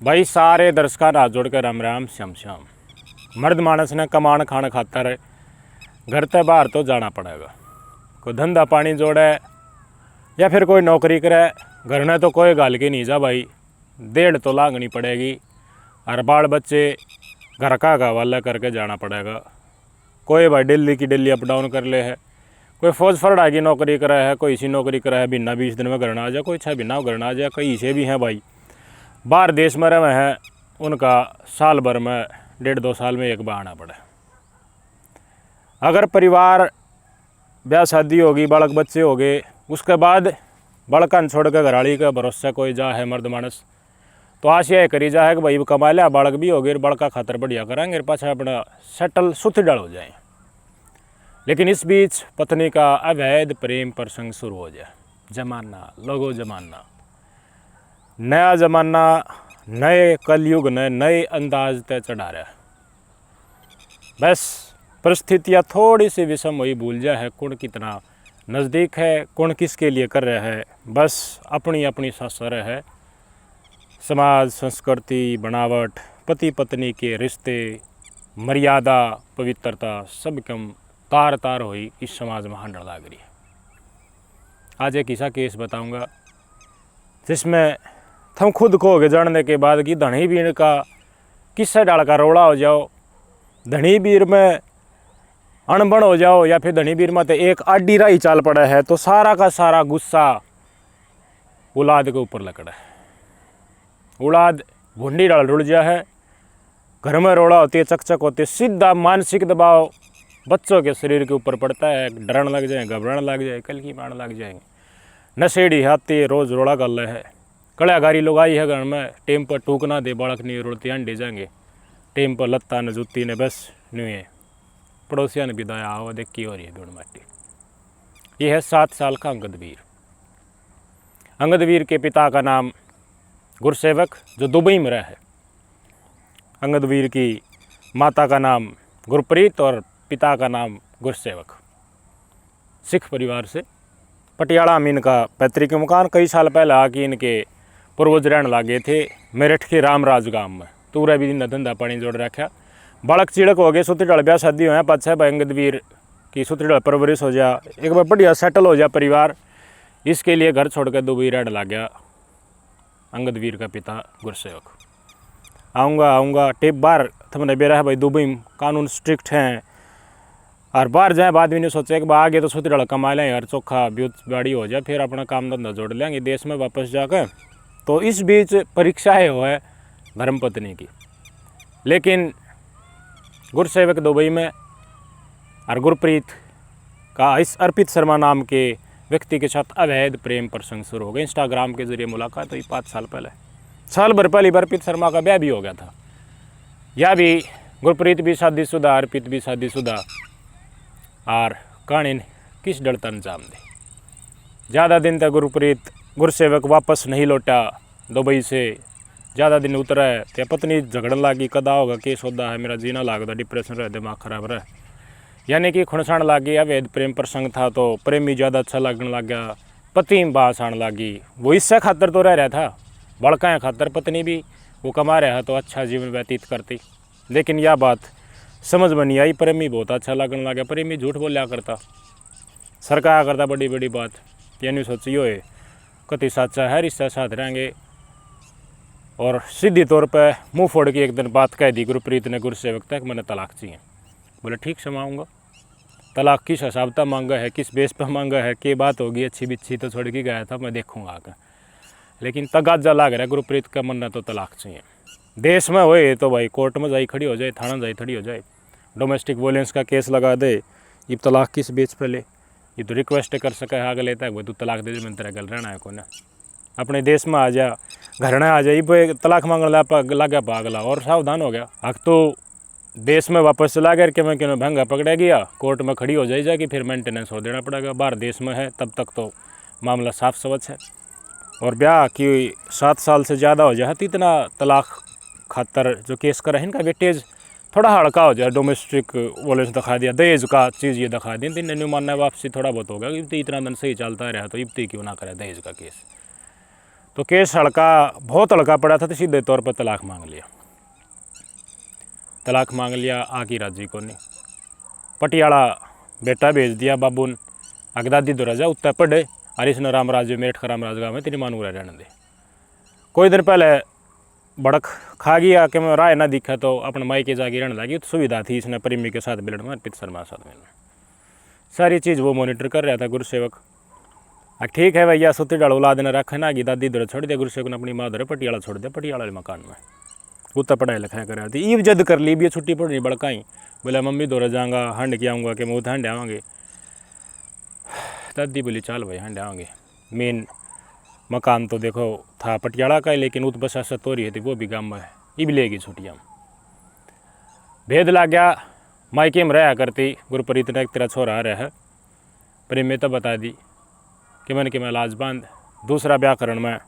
भाई सारे दर्शकों हाथ जोड़ कर राम राम श्याम श्याम। मर्द मानस ने कमान खाना खाता रहे, घर से बाहर तो जाना पड़ेगा। कोई धंधा पानी जोड़े या फिर कोई नौकरी करे, घर ने तो कोई गाल के नहीं जा भाई, डेढ़ तो लागनी पड़ेगी। और बाल बच्चे घर का हवाला करके जाना पड़ेगा। कोई भाई दिल्ली की दिल्ली अप डाउन कर ले है, कोई फौज फरड़ा की नौकरी करा है, कोई इसी नौकरी करा है बिना 20 दिन में घर ना आ जाए, कोई 6 महीना घर ना आ जाए। कई इसे भी हैं भाई बाहर देश में रहे हैं, उनका साल भर में 1.5-2 साल में एक बार आना पड़े। अगर परिवार ब्याह शादी होगी, बालक बच्चे हो गए, उसके बाद बड़कन छोड़ के घराड़ी का भरोसा कोई जा है मर्द मानस, तो आशा यह करी जा है कि भाई कमा लिया, बालक भी हो गए, बड़का खातर बढ़िया करेंगे, पाछा अपना सेटल सुथडल हो जाए। लेकिन इस बीच पत्नी का अवैध प्रेम प्रसंग शुरू हो जाए। जमाना लोगो जमाना, नया जमाना नए कलयुग ने नए अंदाज तय चढ़ा रहा है। बस परिस्थितियाँ थोड़ी सी विषम हुई, भूल जा है कौन कितना नज़दीक है, कौन किसके लिए कर रहा है। बस अपनी अपनी ससर है। समाज संस्कृति बनावट, पति पत्नी के रिश्ते, मर्यादा पवित्रता सब कम तार तार हुई इस समाज में हंडर लाग रही है। आज एक ऐसा केस बताऊंगा जिसमें तुम खुद खोगे जानने के बाद कि धनी बीर का किस्से डाल का रोड़ा हो जाओ, धनी बीर में अनबन हो जाओ, या फिर धनी बीर में तो एक आडी राही चाल पड़ा है तो सारा का सारा गुस्सा औलाद के ऊपर लकड़ा है। औलाद भुंडी डाल रुड़ जा है, घर में रोड़ा होती है, चकचक होती है, सीधा मानसिक दबाव बच्चों के शरीर के ऊपर पड़ता है। डरने लग जाए, घबराने लग जाए, कल की मारने लग जाएंगे। नशेड़ी आती है, रोज़ रोड़ा गल है, कड़ागारी लोग आई है घर में, टेम पर टूकना दे, बालक नहीं रोड़ती अंडे जाएंगे, टेम पर लत्ता न जूती ने बस न्यू है। पड़ोसिया ने विदाया आओ देख की हो रही है धूड़ माटी। ये है 7 साल का अंगदवीर। अंगदवीर के पिता का नाम गुरसेवक, जो दुबई में रहा है। अंगदवीर की माता का नाम गुरप्रीत और पिता का नाम गुरसेवक। सिख परिवार से पटियाला में इनका पैतृक मकान। कई साल पहले आके इनके पूर्वज रहने लगे थे मेरठ के रामराज गांव में। तूरा भी दिन धंधा पानी जोड़ रखा, बालक चिड़क हो गए, सुतरीढ़ ब्याह शादी हो, पाछा भाई अंगदवीर की सुतरीढ़ परवरिश हो जा, एक बार बढ़िया सेटल हो जा परिवार। इसके लिए घर छोड़ कर दुबई रहने लग गया अंगदवीर का पिता गुरसेवक। आऊँगा टेप बार तुमने बेरा है भाई, दुबई में कानून स्ट्रिक्ट हैं और बाहर जाए बाद भी नहीं सोचा कि आगे तो सुतरीढ़ कमा लें, हर चोखा ब्यूत बाड़ी हो जाए, फिर अपना काम धंधा जोड़ लेंगे देश में वापस जाकर। तो इस बीच परीक्षाएँ हो है धर्मपत्नी की। लेकिन गुरसेवक दुबई में और गुरप्रीत का इस अर्पित शर्मा नाम के व्यक्ति के साथ अवैध प्रेम प्रसंग शुरू हो गए। इंस्टाग्राम के जरिए मुलाकात हुई 5 साल पहले। साल भर पहले अर्पित शर्मा का ब्याह भी हो गया था। या भी गुरप्रीत भी शादीशुदा, अर्पित भी शादीशुदा, और कहानी किस डरता अंजाम दे। ज़्यादा दिन तक गुरप्रीत गुरसेवक वापस नहीं लौटा दुबई से। ज़्यादा दिन उतरा है तो पत्नी झगड़न लगी, कदा होगा केस होता है, मेरा जीना लागता, डिप्रेशन रहे, दिमाग खराब रहे, यानी कि खुणसाण लगी। अवैध प्रेम प्रसंग था तो प्रेमी ज़्यादा अच्छा लगने लग गया, पति में बास आने लगी। वो इससे खातर तो रह रहा था, बड़का खातर, पत्नी भी वो कमा रहा है तो अच्छा जीवन व्यतीत करती। लेकिन यह बात समझ में नहीं आई, प्रेमी बहुत अच्छा लगने लगा। प्रेमी झूठ बोलिया करता, सरकाया करता बड़ी बड़ी बात, यानी सोचियो है कति सच्चा है, रिश्ता साथ रहेंगे। और सीधी तौर पे मुंह फोड़ के एक दिन बात कह दी गुरप्रीत ने गुरसेवक तक, मैंने तलाक चाहिए। बोले ठीक समाऊँगा। तलाक किस हिसाब तक मांगा है, किस बेस पर मांगा है, क्या बात होगी, अच्छी बिच्छी तो छोड़ के गया था, मैं देखूँगा आकर। लेकिन तगाजा लग रहा है गुरप्रीत का मन तो तलाक चाहिए। देश में होए तो भाई कोर्ट में जाई खड़ी हो जाए, थाना जाई खड़ी हो जाए, डोमेस्टिक वायलेंस का केस लगा दे। ये तलाक किस बेस पर ले, ये तो रिक्वेस्ट कर सके आगे लेता है, वो तू तलाक दे दे, मैंने तेरा गल रहना है को ना, अपने देश में आ जा, घर न आ जाए, तलाक मांगने लग गया पागला। और सावधान हो गया, हक तो देश में वापस चला गया कि मैं क्यों भंगा पकड़ा गया, कोर्ट में खड़ी हो जाएगी, फिर मेंटेनेंस हो देना पड़ेगा। बाहर देश में है तब तक तो मामला साफ स्वच्छ है। और ब्याह की 7 साल से ज़्यादा हो जाए तो इतना तलाक खातर जो केस कर रहे हैं इनका वेटेज थोड़ा हल्का हो जाए। डोमेस्टिक वायलेंस दिखा दिया, दहेज का चीज़ ये दिखा दी, तो नहीं मानना वापसी थोड़ा बहुत होगा कि इतना दिन सही चलता रहा तो इब्ती क्यों ना करे दहेज का केस। तो केस हल्का, बहुत हल्का पड़ा था, तो सीधे तौर पर तलाक मांग लिया। तलाक मांग लिया, आकी राजी को नहीं। पटियाला बेटा भेज दिया बाबू ने, आगे दादी दो राजा उत्तर पढ़े, और इसने रामराज मेरठ का रामराज गाँव में तेरी मानू रहने दे। कोई दिन पहले बड़क खा गया कि मैं राय ना दिखा, तो अपने माई के जाके रहने लगी। तो सुविधा थी इसने प्रेमी के साथ मिलने में, पित शर्मा साथ मिलने, सारी चीज़ वो मॉनिटर कर रहा था गुरुसेवक। ठीक है भैया, सुती डाल औलाद ने रखे ना कि दादी दर छोड़ दिया। गुरुसेवक ने अपनी माँ दर पटियाला छोड़ दिया, पटियाला वाले मकान में उत्तर पढ़ाई लिखाई कर रहा थी। ईब जद कर ली भी छुट्टी पढ़नी बड़काई, बोला मम्मी दौरा जाऊँगा, हंड के आऊँगा कि मुँह हंड आवांगे। दादी बोली चल भाई हंड आवांगे। मेन मकान तो देखो था पटियाला का, लेकिन उत बसा सतोरी थी, वो भी गाँव में है, ईब लेगी छुट्टियाँ। भेद ला गया, मायके में रहा करती गुरप्रीत ने, एक तेरा छोरा रहा है। प्रेम में तो बता दी कि मैंने कि मैं लाज बांध, दूसरा ब्याह करण में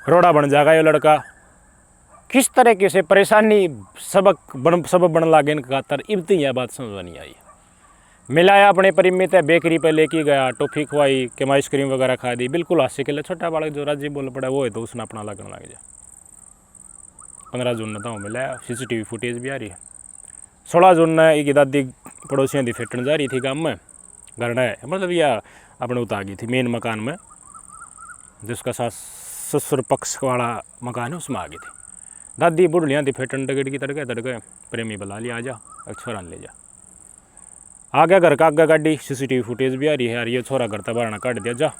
रोड़ा बन जाएगा ये लड़का। किस तरीके से परेशानी सबक बन लागे इनका खातर, इबती यह बात समझ नहीं आई। मिलाया अपने परिमित है, बेकरी पे लेके गया, टॉफी खवाई कि मैं आइसक्रीम वगैरह खा दी। बिल्कुल हास्य के लिए छोटा बालक जो राजी बोल पड़ा वो है, तो उसने अपना लगन लग जा। 15 जून ने तो मिलाया, CCTV फुटेज भी आ रही है। 16 जून ने एक दादी पड़ोसियों की फेटन जा रही थी गाँव में, घर ने मतलब यह अपने उतार गई थी मेन मकान में, जिसका सास ससुर पक्ष वाला मकान है, उसमें आ गई थी। दादी बुढ़लियाँ थी फेटन तगड़ की तड़के प्रेमी बुला लिया, आ जा छोरा ले जा। आ गया घर का आगे गाड़ी, CCTV फुटेज भी आ रही है यार। ये छोरा घर तबारना काट दिया, जा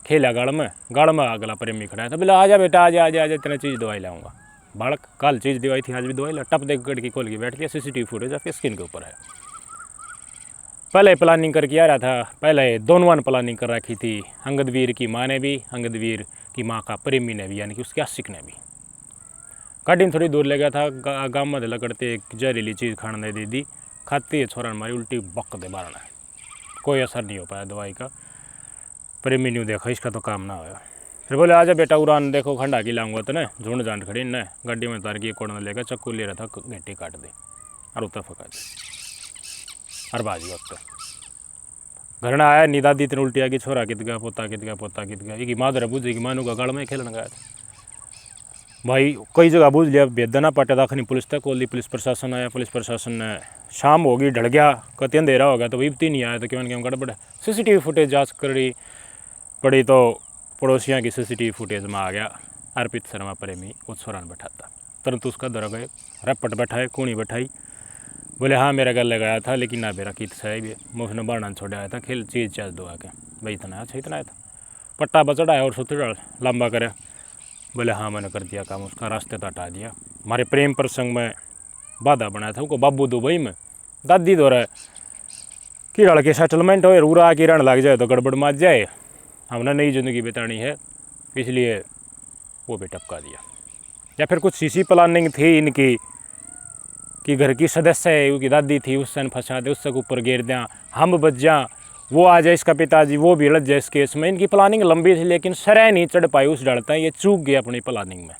खेला गाड़ में अगला प्रेमी खड़ा है। तो बोला आजा बेटा आजा आजा आजा, तेरा चीज़ दवाई लाऊंगा। बालक कल चीज़ दवाई थी, आज भी दवाई ला। टप देख गड़ की खोल के बैठ गया। CCTV फुटेज आपके स्क्रीन के ऊपर है। पहले प्लानिंग करके आ रहा था, पहले दोनों ने प्लानिंग कर रखी थी, अंगदवीर की माँ ने भी, अंगदवीर की माँ का प्रेमी ने भी, यानी कि उसके आशिक ने भी। गाड़ी में थोड़ी दूर ले गया था, गाँव में लगड़ते जहरीली चीज़ खाने दे दी, खाती है छोरा मारी उल्टी बक दे बारना, कोई असर नहीं हो पाया दवाई का। प्रेमी ने देखा इसका तो काम ना होया, फिर बोले आजा बेटा उड़ान देखो खंडा की लाऊंगा तो न झुंड जान खड़ी न गाड़ी में तार की कोड़ लेकर चक्कू ले रहा था, घंटी काट दे और उतर फका दे और बाजी वक्त घर आया। नी दादी इतनी उल्टी आ गई, छोरा कित गया पोता कित गया पोता कित गया, एक मादर बुझी कि मानू का गढ़ में खेलन गया था। भाई कई जगह बुझ लिया, बेदना पाटा दाखनी पुलिस तक कोली, पुलिस प्रशासन आया, पुलिस प्रशासन ने शाम होगी ढल गया, कति अंधेरा हो गया तो विपत्ति नहीं आया, तो क्यों गड़बड़। CCTV फुटेज जांच करी पड़ी तो पड़ोसियों की CCTV फुटेज में आ गया अर्पित शर्मा प्रेमी उस छोरा ने बैठाता। तुरंत उसका दर गए, रपट बैठाए, कूणी बैठाई, बोले हाँ मेरा गल लगाया था, लेकिन ना मेरा कित है मैं उसने बारना छोड़ आया था, खेल चीज़ चार्ज दो आके भाई इतना अच्छा इतना आया था। पट्टा बचड़ा और सुती लंबा करे, बोले हाँ मैंने कर दिया काम, उसका रास्ते तो हटा दिया। हमारे प्रेम प्रसंग में बाधा बनाया था, उनको बाबू दुबई में दादी दो रहा कि लड़के सेटलमेंट हो, रूरा आके रण लग जाए तो गड़बड़ मच जाए, हमने नई ज़िंदगी बितानी है, इसलिए वो भी टपका दिया। या फिर कुछ सीसी प्लानिंग थी इनकी कि घर की सदस्य है उनकी दादी थी, उससे फंसा दे, उससे ऊपर गिर दें, हम बच जाएं, वो आ जाए इसका पिताजी, वो भी लड़ जाए इस केस में। इनकी प्लानिंग लंबी थी, लेकिन सराय नहीं चढ़ पाई उस डरता है, ये चूक गया अपनी प्लानिंग में।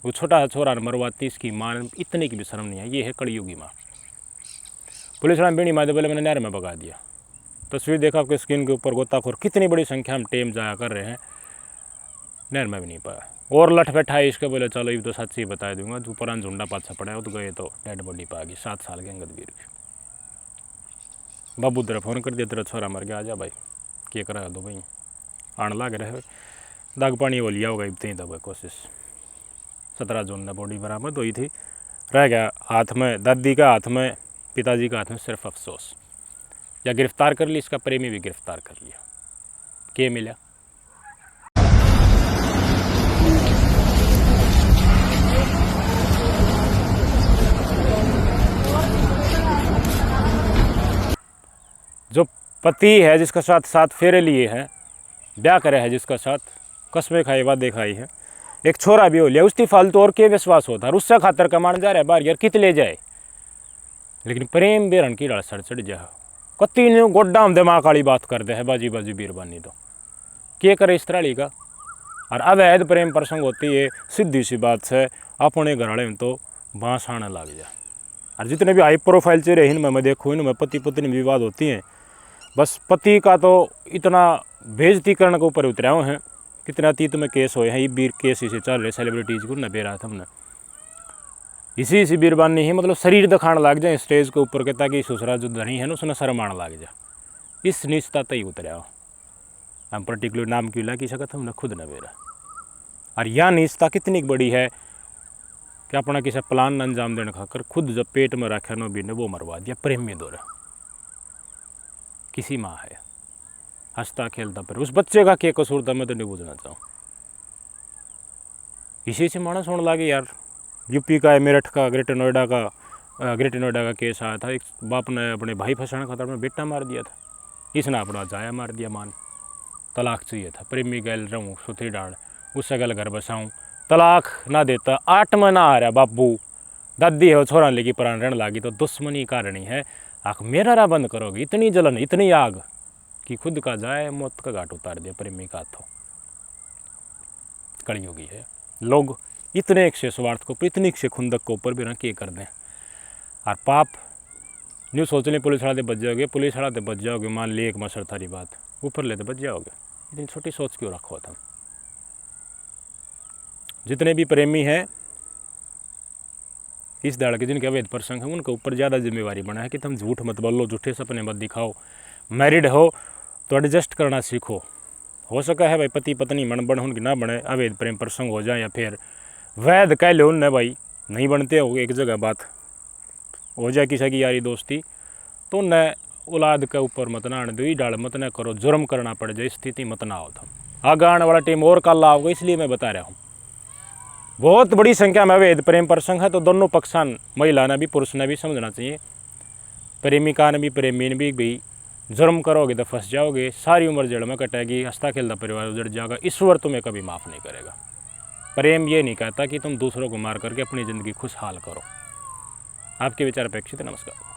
वो छोटा छोरा मरवाती, इसकी माँ इतने की भी शर्म नहीं है, ये है कड़ियुगी माँ। पुलिस वाले बीणी माँ बोले मैंने नहर में भगा दिया। तस्वीर देखा आपके स्क्रीन के ऊपर, गोताखोर कितनी बड़ी संख्या में टेम जाया कर रहे हैं, नहर में भी नहीं पाया। और लठ बैठा है इसके, बोले चलो ये तो सच ही बता दूंगा, जो पुराना झुंडा पाछा पड़ा है तो गए तो डेड बॉडी पा गई 7 साल के अंगदवीर की। बाबू तेरा फोन कर दिया, तेरा छोरा मर गया, आजा भाई क्या करा दो भाई, आने लग रहे दाग पानी वो लिया होगा इतनी दबा कोशिश। 17 जून ने बॉडी बरामद हुई थी, रह गया हाथ में दादी का, हाथ में पिताजी का, हाथ में सिर्फ अफसोस। या गिरफ्तार कर ली, इसका प्रेमी भी गिरफ्तार कर लिया, क्या मिला। जो पति है जिसका साथ 7 फेरे लिए हैं, ब्याह करे है जिसका साथ, कस्में खाई वादे खाई है, एक छोरा भी हो लिया, उसकी फालतू और के विश्वास होता है, उससे खातर कमान जा रहा है बाहर यार कित ले जाए। लेकिन प्रेम बेरन की सड़ चढ़ जा कति ने गोड्डा हम दिमाग वाली बात कर दे है, बाजी बाजी बीरबानी तो क्या करे इस तरह का। और अवैध प्रेम प्रसंग होती है, सीधी सी बात है अपने घर वाले में तो बाँस आने लग जा। और जितने भी हाई प्रोफाइल चेहरे इनमें मैं देखूँ, इनमें पति पत्नी विवाद होती हैं, बस पति का तो इतना बेइज्जती करने के ऊपर उतरे हुए हैं कितने अतीत में केस हुए हैं, ये भी केस इसे चल रहे सेलिब्रिटीज़ को न बेरा था हमने इसी बीरबानी ही मतलब शरीर दिखाने लग जाए स्टेज के ऊपर के, ताकि ससुरा जो धनी है ना उसने शर्म आने लग जाए, इस नीचता तय उतरा हो। हम पर्टिकुलर नाम क्यों ला की सकत हमने खुद न बेरा। और यह नीचता कितनी बड़ी है कि अपना किसी प्लान न अंजाम देने खाकर खुद जब पेट में रखे नो भी ने वो मरवा दिया प्रेम में दौरा। किसी माँ है हंसता खेलता पर उस बच्चे का क्या कसूर था मैं तो नहीं बुझना चाहूँ। इसी से मानस होने लगे यार। यूपी का मेरठ का ग्रेटर नोएडा का केस आया था, एक बाप ने अपने भाई फंसाने खातर अपना बेटा मार दिया था, इसने अपना जाया मार दिया। मान तलाक चाहिए था, प्रेमी गैल रहूँ सुथरी डाल उससे गल घर बसाऊँ, तलाक ना देता 8 महीना आ रहा बाबू, दादी है छोरा लेके प्राण रहने लगी तो दुश्मनी कारणी है। आख मेरा रा बंद करोगे, इतनी जलन इतनी आग कि खुद का जाए मौत का घाट उतार दिया प्रेमी का हाथों। कलयुगी है, लोग इतने एक से स्वार्थ को इतनी से खुंदक को ऊपर भी ना के कर दें। और पाप न्यू सोच लें पुलिस वाला बच जाओगे, पुलिस वाला बच जाओगे, मान ली एक मसर थारी बात ऊपर ले तो बच जाओगे। इतनी छोटी सोच क्यों रखो तुम। जितने भी प्रेमी हैं इस दाड़ के जिनके अवैध प्रसंग हैं उनके ऊपर ज़्यादा जिम्मेवारी बना है कि तुम झूठ मत बोलो, झूठे सपने मत दिखाओ। मैरिड हो तो एडजस्ट करना सीखो। हो सका है भाई पति पत्नी मन बन उनकी ना बने, अवैध प्रेम प्रसंग हो जाए या फिर वैध कह लो उनने भाई नहीं बनते हो, एक जगह बात हो जाए किसी की यारी दोस्ती तो उन्हें औलाद के ऊपर मत ना आने दो, ई डाल मत ना करो, जुर्म करना पड़ जाए स्थिति मत ना हो। तुम आगे आने वाला टाइम और कल आओगे, इसलिए मैं बता रहा हूँ। बहुत बड़ी संख्या में अवैध प्रेम प्रसंग है तो दोनों पक्षान महिला ने भी पुरुष ने भी समझना चाहिए, प्रेमिका ने भी प्रेमी ने भी जुर्म करोगे तो फंस जाओगे, सारी उम्र जड़ में कटेगी, हंसता खेलता परिवार उजड़ जाएगा, ईश्वर तुम्हें कभी माफ़ नहीं करेगा। प्रेम ये नहीं कहता कि तुम दूसरों को मार करके अपनी ज़िंदगी खुशहाल करो। आपके विचार अपेक्षित। नमस्कार।